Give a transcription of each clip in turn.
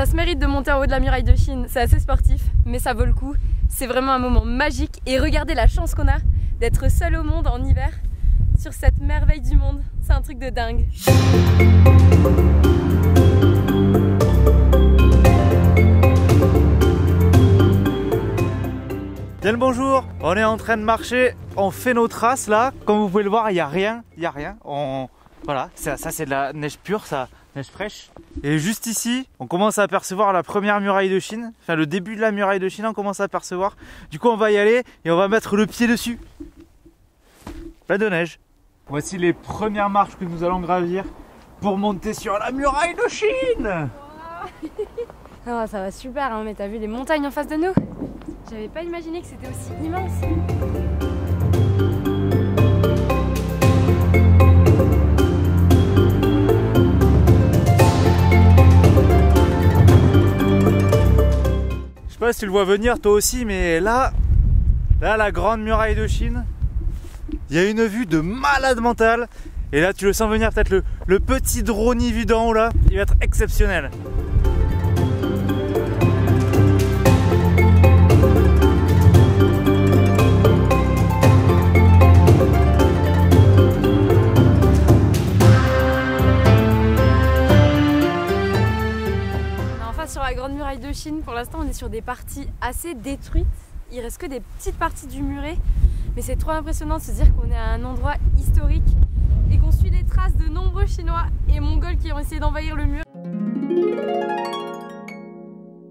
Ça se mérite de monter en haut de la muraille de Chine, c'est assez sportif, mais ça vaut le coup. C'est vraiment un moment magique et regardez la chance qu'on a d'être seul au monde en hiver sur cette merveille du monde. C'est un truc de dingue. Bien le bonjour, on est en train de marcher, on fait nos traces là, comme vous pouvez le voir, il n'y a rien, Voilà, ça c'est de la neige pure, ça, neige fraîche. Et juste ici, on commence à apercevoir la première muraille de Chine, enfin le début de la muraille de Chine, on commence à apercevoir. Du coup on va y aller et on va mettre le pied dessus. Plein de neige. Voici les premières marches que nous allons gravir pour monter sur la muraille de Chine. Oh, ça va super, hein, mais t'as vu les montagnes en face de nous? J'avais pas imaginé que c'était aussi immense. Je sais pas si tu le vois venir toi aussi, mais là la grande muraille de Chine, il y a une vue de malade mental. Et là tu le sens venir, peut-être le petit drone vu d'en haut là, il va être exceptionnel. Sur la grande muraille de Chine, pour l'instant on est sur des parties assez détruites. Il reste que des petites parties du muret, mais c'est trop impressionnant de se dire qu'on est à un endroit historique et qu'on suit les traces de nombreux Chinois et Mongols qui ont essayé d'envahir le mur.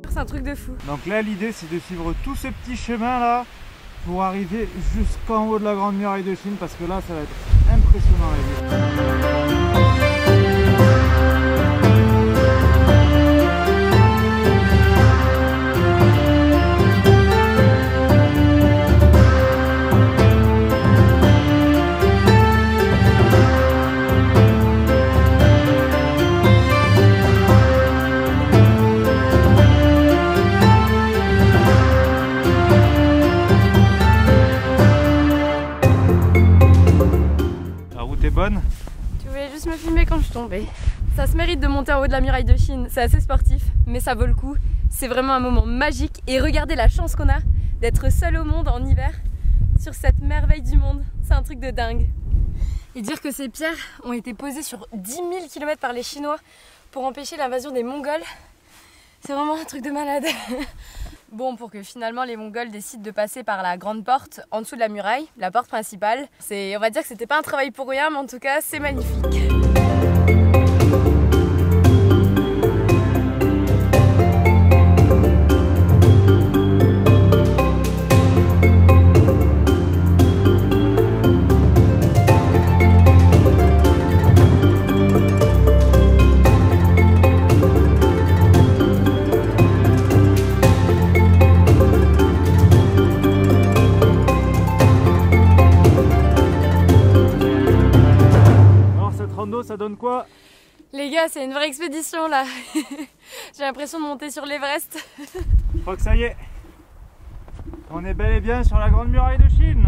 C'est un truc de fou. Donc là l'idée c'est de suivre tout ce petit chemin là pour arriver jusqu'en haut de la grande muraille de Chine, parce que là ça va être impressionnant la vue. Bonne. Tu voulais juste me filmer quand je tombais. Ça se mérite de monter en haut de la muraille de Chine, c'est assez sportif, mais ça vaut le coup. C'est vraiment un moment magique et regardez la chance qu'on a d'être seul au monde en hiver sur cette merveille du monde. C'est un truc de dingue. Et dire que ces pierres ont été posées sur 10 000 km par les Chinois pour empêcher l'invasion des Mongols, c'est vraiment un truc de malade. Bon, pour que finalement les Mongols décident de passer par la grande porte en dessous de la muraille, la porte principale. On va dire que c'était pas un travail pour rien, mais en tout cas c'est magnifique. Ça donne quoi? Les gars, c'est une vraie expédition là. J'ai l'impression de monter sur l'Everest. Je crois que ça y est. On est bel et bien sur la grande muraille de Chine.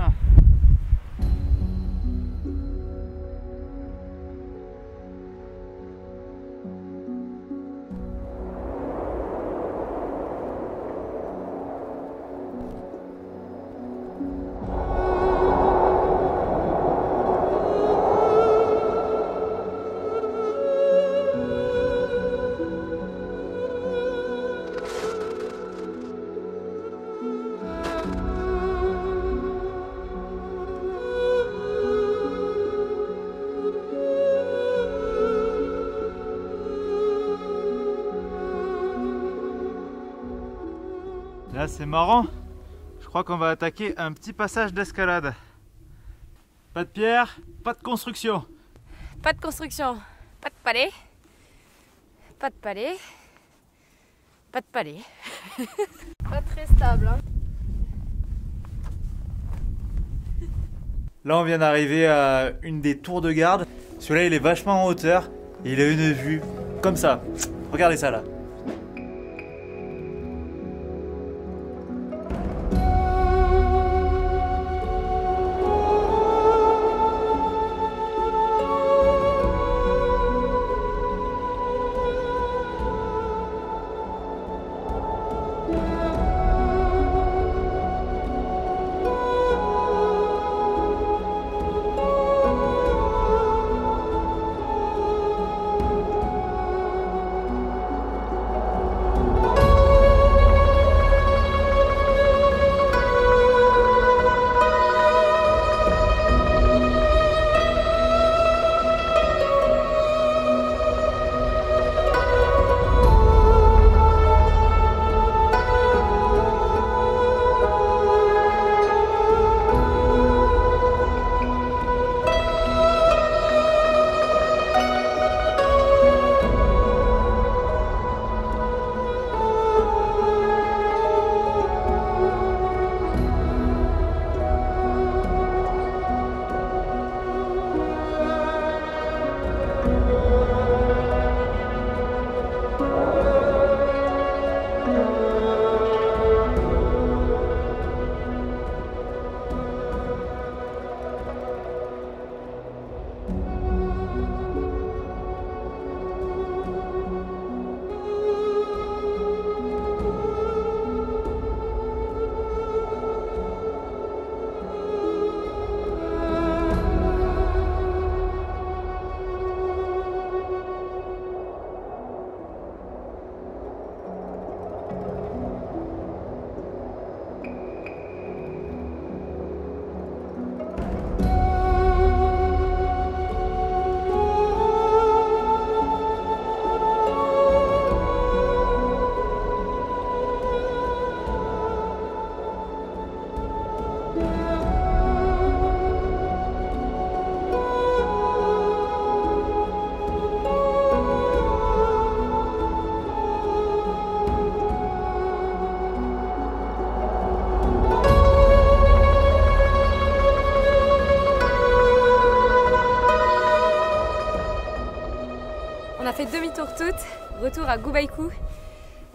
Là c'est marrant, je crois qu'on va attaquer un petit passage d'escalade. Pas de pierre, pas de construction. Pas de construction, pas de palais, pas de palais, pas de palais. Pas très stable, hein. Là on vient d'arriver à une des tours de garde. Celui-là il est vachement en hauteur et il a une vue comme ça. Regardez ça là. Bonjour toutes, retour à Gubaiku.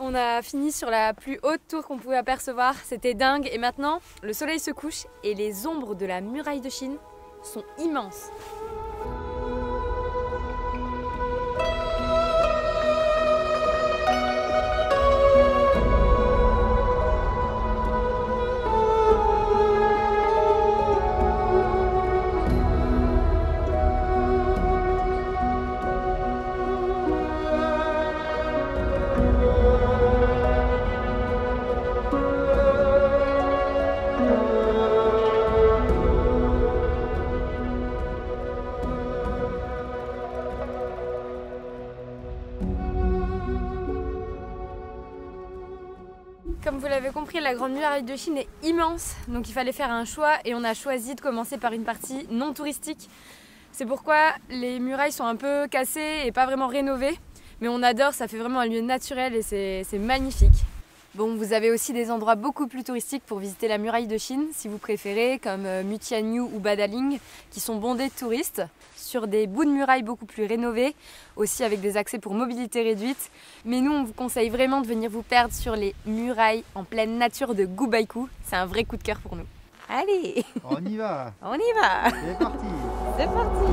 On a fini sur la plus haute tour qu'on pouvait apercevoir, c'était dingue. Et maintenant, le soleil se couche et les ombres de la muraille de Chine sont immenses. Comme vous l'avez compris, la Grande Muraille de Chine est immense, donc il fallait faire un choix et on a choisi de commencer par une partie non touristique. C'est pourquoi les murailles sont un peu cassées et pas vraiment rénovées, mais on adore, ça fait vraiment un lieu naturel et c'est magnifique. Bon, vous avez aussi des endroits beaucoup plus touristiques pour visiter la Muraille de Chine, si vous préférez, comme Mutianyu ou Badaling, qui sont bondés de touristes, sur des bouts de murailles beaucoup plus rénovés, aussi avec des accès pour mobilité réduite. Mais nous, on vous conseille vraiment de venir vous perdre sur les murailles en pleine nature de Gubaiku. C'est un vrai coup de cœur pour nous. Allez, on y va. On y va. C'est parti. C'est parti.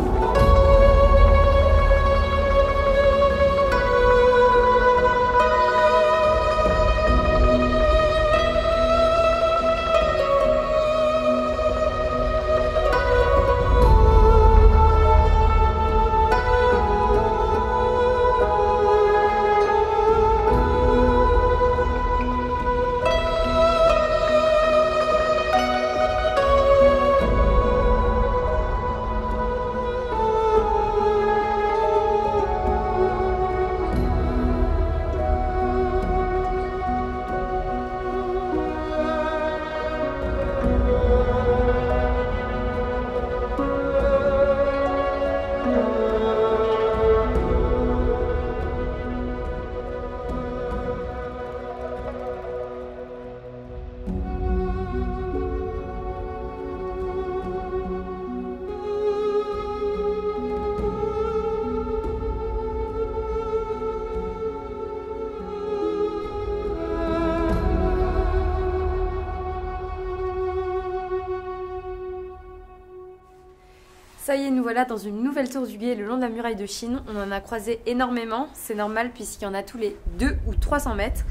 Ça y est, nous voilà dans une nouvelle tour du guet le long de la muraille de Chine. On en a croisé énormément, c'est normal puisqu'il y en a tous les 200 ou 300 mètres.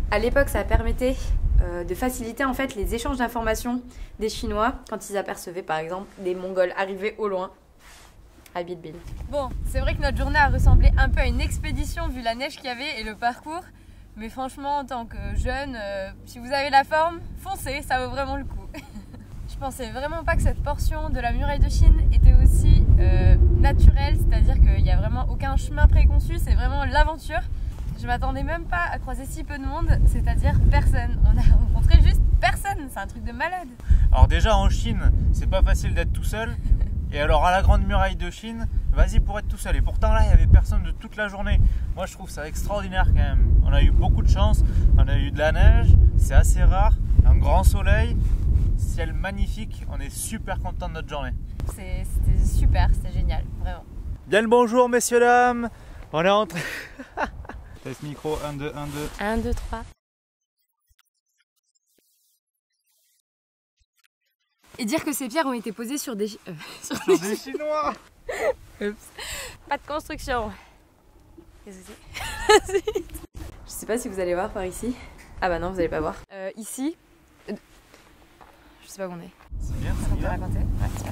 À l'époque, ça permettait de faciliter en fait les échanges d'informations des Chinois quand ils apercevaient par exemple des Mongols arriver au loin. Habit Bill. Bon, c'est vrai que notre journée a ressemblé un peu à une expédition vu la neige qu'il y avait et le parcours. Mais franchement, en tant que jeune, si vous avez la forme, foncez, ça vaut vraiment le coup. Je pensais vraiment pas que cette portion de la muraille de Chine était aussi naturelle, c'est-à-dire qu'il n'y a vraiment aucun chemin préconçu, c'est vraiment l'aventure. Je m'attendais même pas à croiser si peu de monde, c'est-à-dire personne. On a rencontré juste personne, c'est un truc de malade. Alors déjà en Chine, c'est pas facile d'être tout seul. Et alors à la Grande Muraille de Chine, vas-y pour être tout seul. Et pourtant là, il y avait personne de toute la journée. Moi je trouve ça extraordinaire quand même. On a eu beaucoup de chance, on a eu de la neige, c'est assez rare, un grand soleil. Ciel magnifique, on est super content de notre journée. C'était super, c'était génial, vraiment. Bien le bonjour messieurs, dames. On est rentré. Test micro, 1, 2, 1, 2. 1, 2, 3. Et dire que ces pierres ont été posées sur des... sur des Chinois. Oups. Pas de construction. Qu'est-ce que c'est? Je sais pas si vous allez voir par ici. Ah bah non, vous allez pas voir. Ici... Je sais pas où on est. C'est bien, c'est bien. Raconter. Ouais.